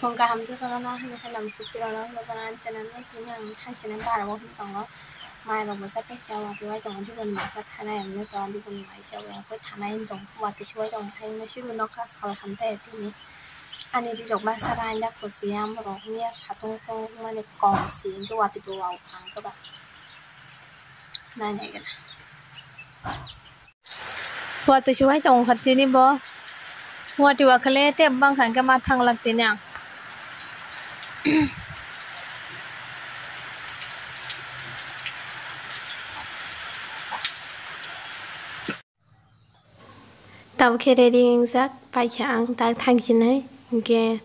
뭔가 함수거나 하면서 남습기로나 그러거나 저는 그냥 당신은 바라보고 싶던 거 mai mà sẽ cái châu thì quay trong chúng mình mà sẽ thay này mình toàn đi cùng lại châu với thay này trong và thì quay trong thay nó xíu nó có sao làm thế thì nhỉ anh đi trong ba sa ra nhắc của chị em rồi nghe sao tung tung mà này còn gì cái quạt thì đồ vào hàng các bạn này này cái này quạt thì quay trong khát thì đi bố quạt thì quạt khơi thì băng hàng cái mặt thằng lạc thì nhỉ tao khi ready exact phải chăng ta thang gì này nghe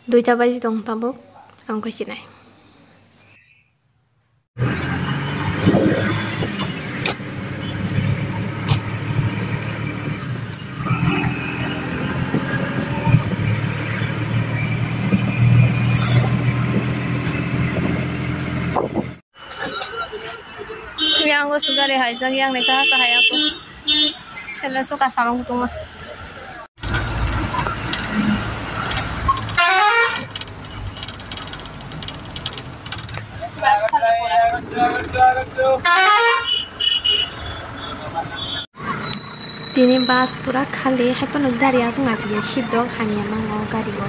đôi ta bây giờ đồng tao bốc ông có gì này yang gue suka deh hajang yang nekah saya aku saya suka sama kutu mah Tini bus pura khali hai pun gari asing ngaju ya sidok hanya mau gari wo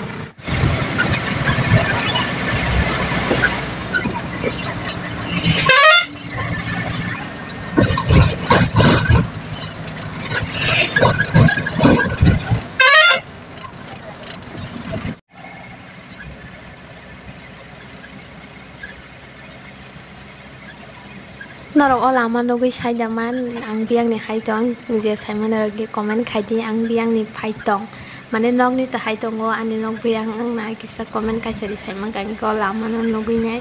Norok olama nugi sai daman ang biang ni hai tong je sai mana lagi komen khai di ang biang ni phai tong mane nok ni ta hai tong go ani nok biang ang na kisa komen khai sari sai mang kan ko lama nugi nei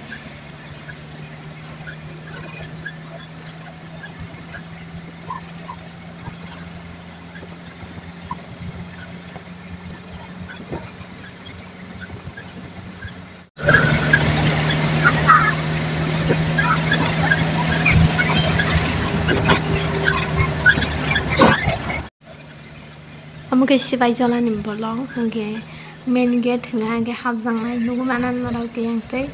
Kamu ke si bai jalan ni bolong, ke main gate hingga ke hab jang nai nugu manan marau ke yang te.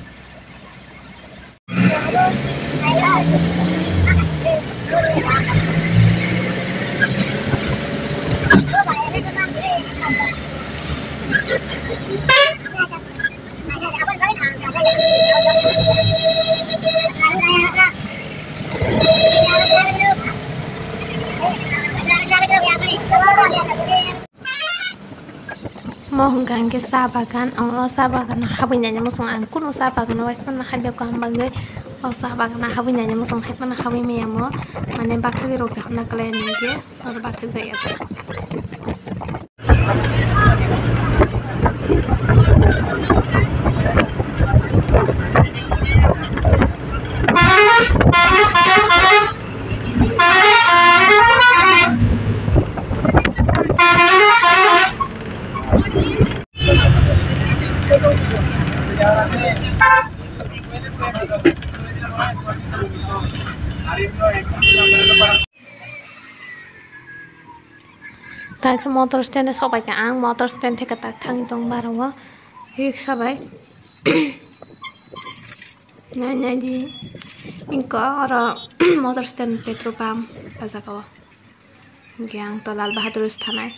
Mau henggang ke sabakan, sabakan habinya musong angkun sabakan wes pun habi aku ambagai, sabakan habinya musong hai pun habi meyamo, mana bathagi rok jahna kalian ni orang bathag saya tu. Tak motor stand sobai ka ang motor stand te katak thang tong barawa rickshaw bai na di inko ora motor stand petrol pump azakawa gyang to Lal Bahadur sthanai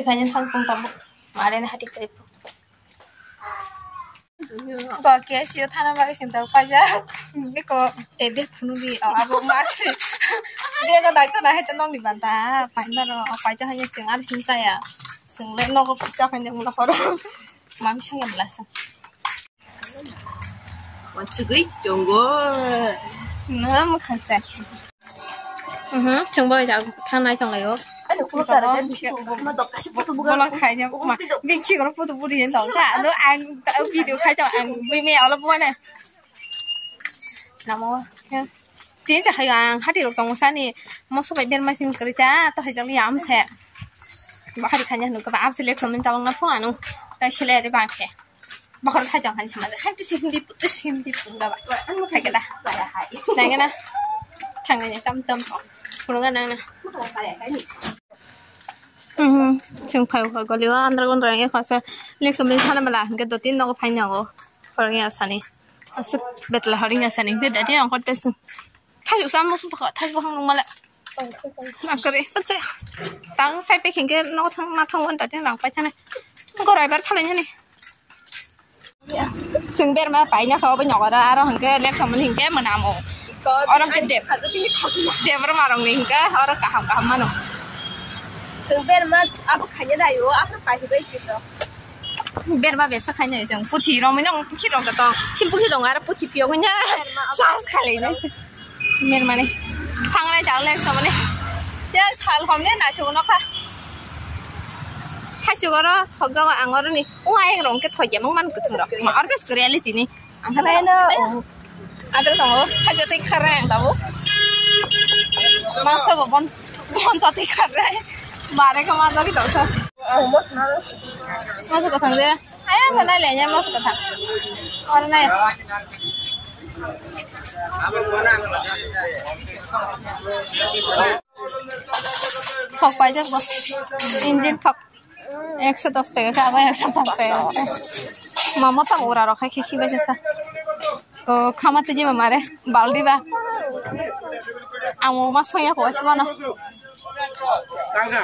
kanya sang pung tamu mare na hati trip ko ke si thana ba sinta paja biko tebe phunu bi abo maksi dia ko dai chana heta nong di banta paina ro paja hanya sing ar sin saya sing le no ko pizza kan yang lapor mam sang yang belasa wacugui tunggu na mo khansa chungbo ja thang nai thang layo Bolong kayaknya mah bikin orang foto budi yang tahu tak, lo ang video kaca ang email lah buat ni. namo tin cha khayang hati ro tong sani mo so bai ben ma sim kerja to hajang yam se ba hari khanya nu ka ba ab select somin talong na pho anu ta shile ri ba ke ba khor hajang han chama han ti sim di punda ba an mo khai ka da dai ga na thang ga tam tam pho phu ga na na chung phai ko ko liwa andra gon rang e khasa lek somin thana mala ke do tin no phai nyago por ya sani asuk betla haring ya sani de dadi ang korte su thay usam mo su ba thay bo hang long mala ma kare pacha tang sai pe khing ke no thang ma thang wan da tin rang pai thane ko rai bar thale ni sing ber ma pai nya kho ba nyok ra ro hang ke lek somin hing ke ma nam o orang ke dep dep ra ma rong ni hing ke orang ka ham ma no sing ber ma abu khanya da yo abu pai hi bai chi do ber ma ber sa khanya jang puthi ro mi nong puthi ro ka to sim puthi dong ara puthi pio nya sa khale na mer ma ne thang lai jaw lek so ma ne ya sal khom ne na chu no kha khai chu ro thok jaw ang ro ni uai rong ke thoi jam man ku thung ro ma ar des reality ni ang khare na ada tong khai ja te kharang da bo ma sa bon sa te khare mare ka ma da ki do sa masuk ke thang dia ayah nggak nanya nya masuk ke thang orang nanya thok baca bos engine thok 110 টাকা আগে 105 টাকা মামা তো ওরা রাখা খেখি বাজেসা ও খামাতে যে মারে বালদি বা আমো মা সয়া কইছবা না কাকা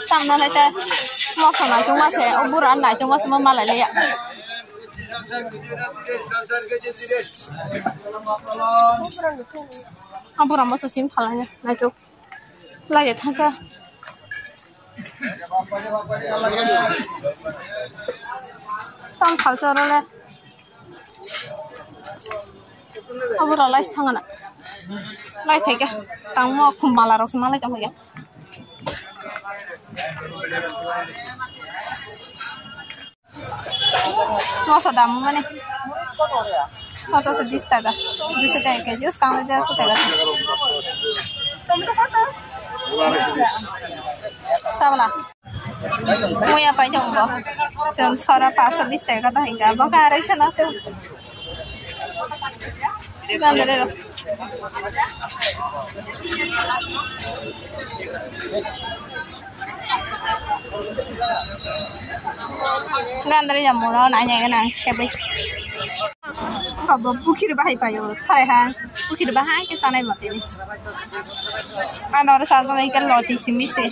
Sama aja, mau sama cuma saya, oburan lah cuma sama malah lihat. Oburan masuk simpel aja, ngajuk. Lagi tangga. Tang kalsar oleh. Oburan lagi tangga nak. Lagi kayak, tang mau kumbala rok semalam kamu ya. Nggak usah damu mana? 120 টাকা 200 টাকা KG उसका में 150 টাকা sabla mau apa aja mau sora 520 টাকা তো hinga baka arisha na to gandere ro gandere jamu ro nanya kan ang siapa Kabo bukir bahai payo, thare ha, bukir bahai ke sana mati ni. Ano orang sahaja ni kan loti simi se,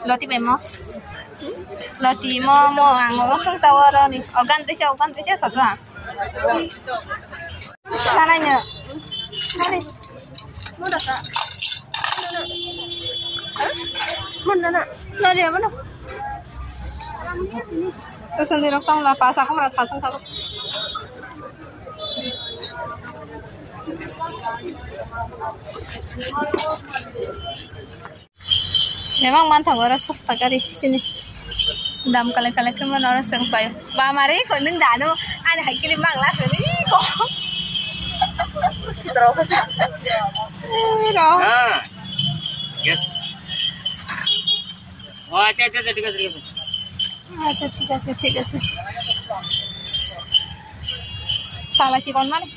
loti bemo, loti mo ang orang tawar ni, organ tu satu ha. Sana ni, mana? Mana tak? Mana nak? Lari mana? Terus nanti orang lah pasang aku nak pasang kalau. Memang mantap orang sasta kali sini. Dam kali keman orang sengpai. Bah mari kau neng danu, ada hakili manglas ni kau. Terus. Yes. Oh, acha ঠিক আছে. Salah si kon mana?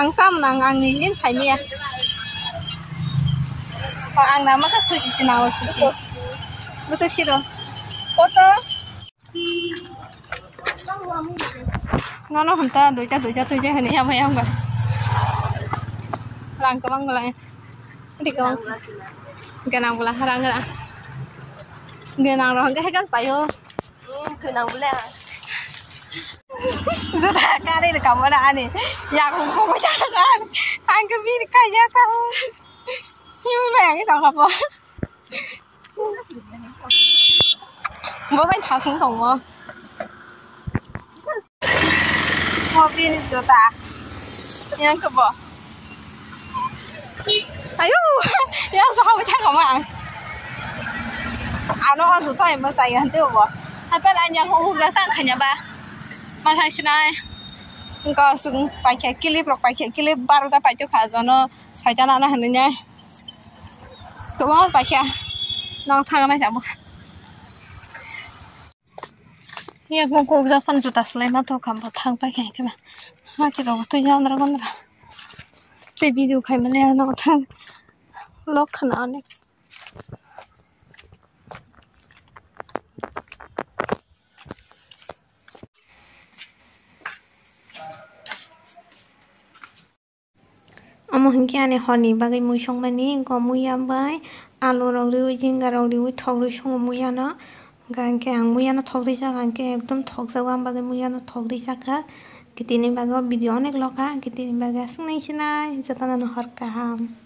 Angkam nang angin sai mi ya. Kok ang nama ka sushi sinaw sushi. Busuk siro. Foto. Ngono hanta duita tuje hani ham ga. Rang ka bang lai. Di ka bang. Ganang bula harang ga. Ganang ro ga hegal payo. Ganang bula. Sudah kali di kamar ani, ya aku kau jangan kan, angkat bini kaya kau, ini memang itu apa? Bukan thằng không懂吗 Mobil juta. Yang ke bawah. Ayo, yang sama macam kamu. Ano harus tahu yang masa yang tu bawah. Apa lagi yang aku datang hanya bah. Macam sini. Engkau sung pakai kilip, pakai kilip baru tak pakai kazono. Saya nak nak hendak. Tu mau pakai. Nak thang nak jamu. Ya aku zaman juta selain itu kamu thang pakai kena. Macam tu jangan ragu. Te video khai mane na thang lok khana ne amo hingke ane honi bagai mui song mani ko mui ambai alu rong riu jinga rong riu thok ri song mui ana ganke ang mui ana thok ri jaga ganke ekdom thok jaga am bagai mui ana thok ri jaga kitini bagai video onek loka kitini bagai asing nai sinai jatana no har kaham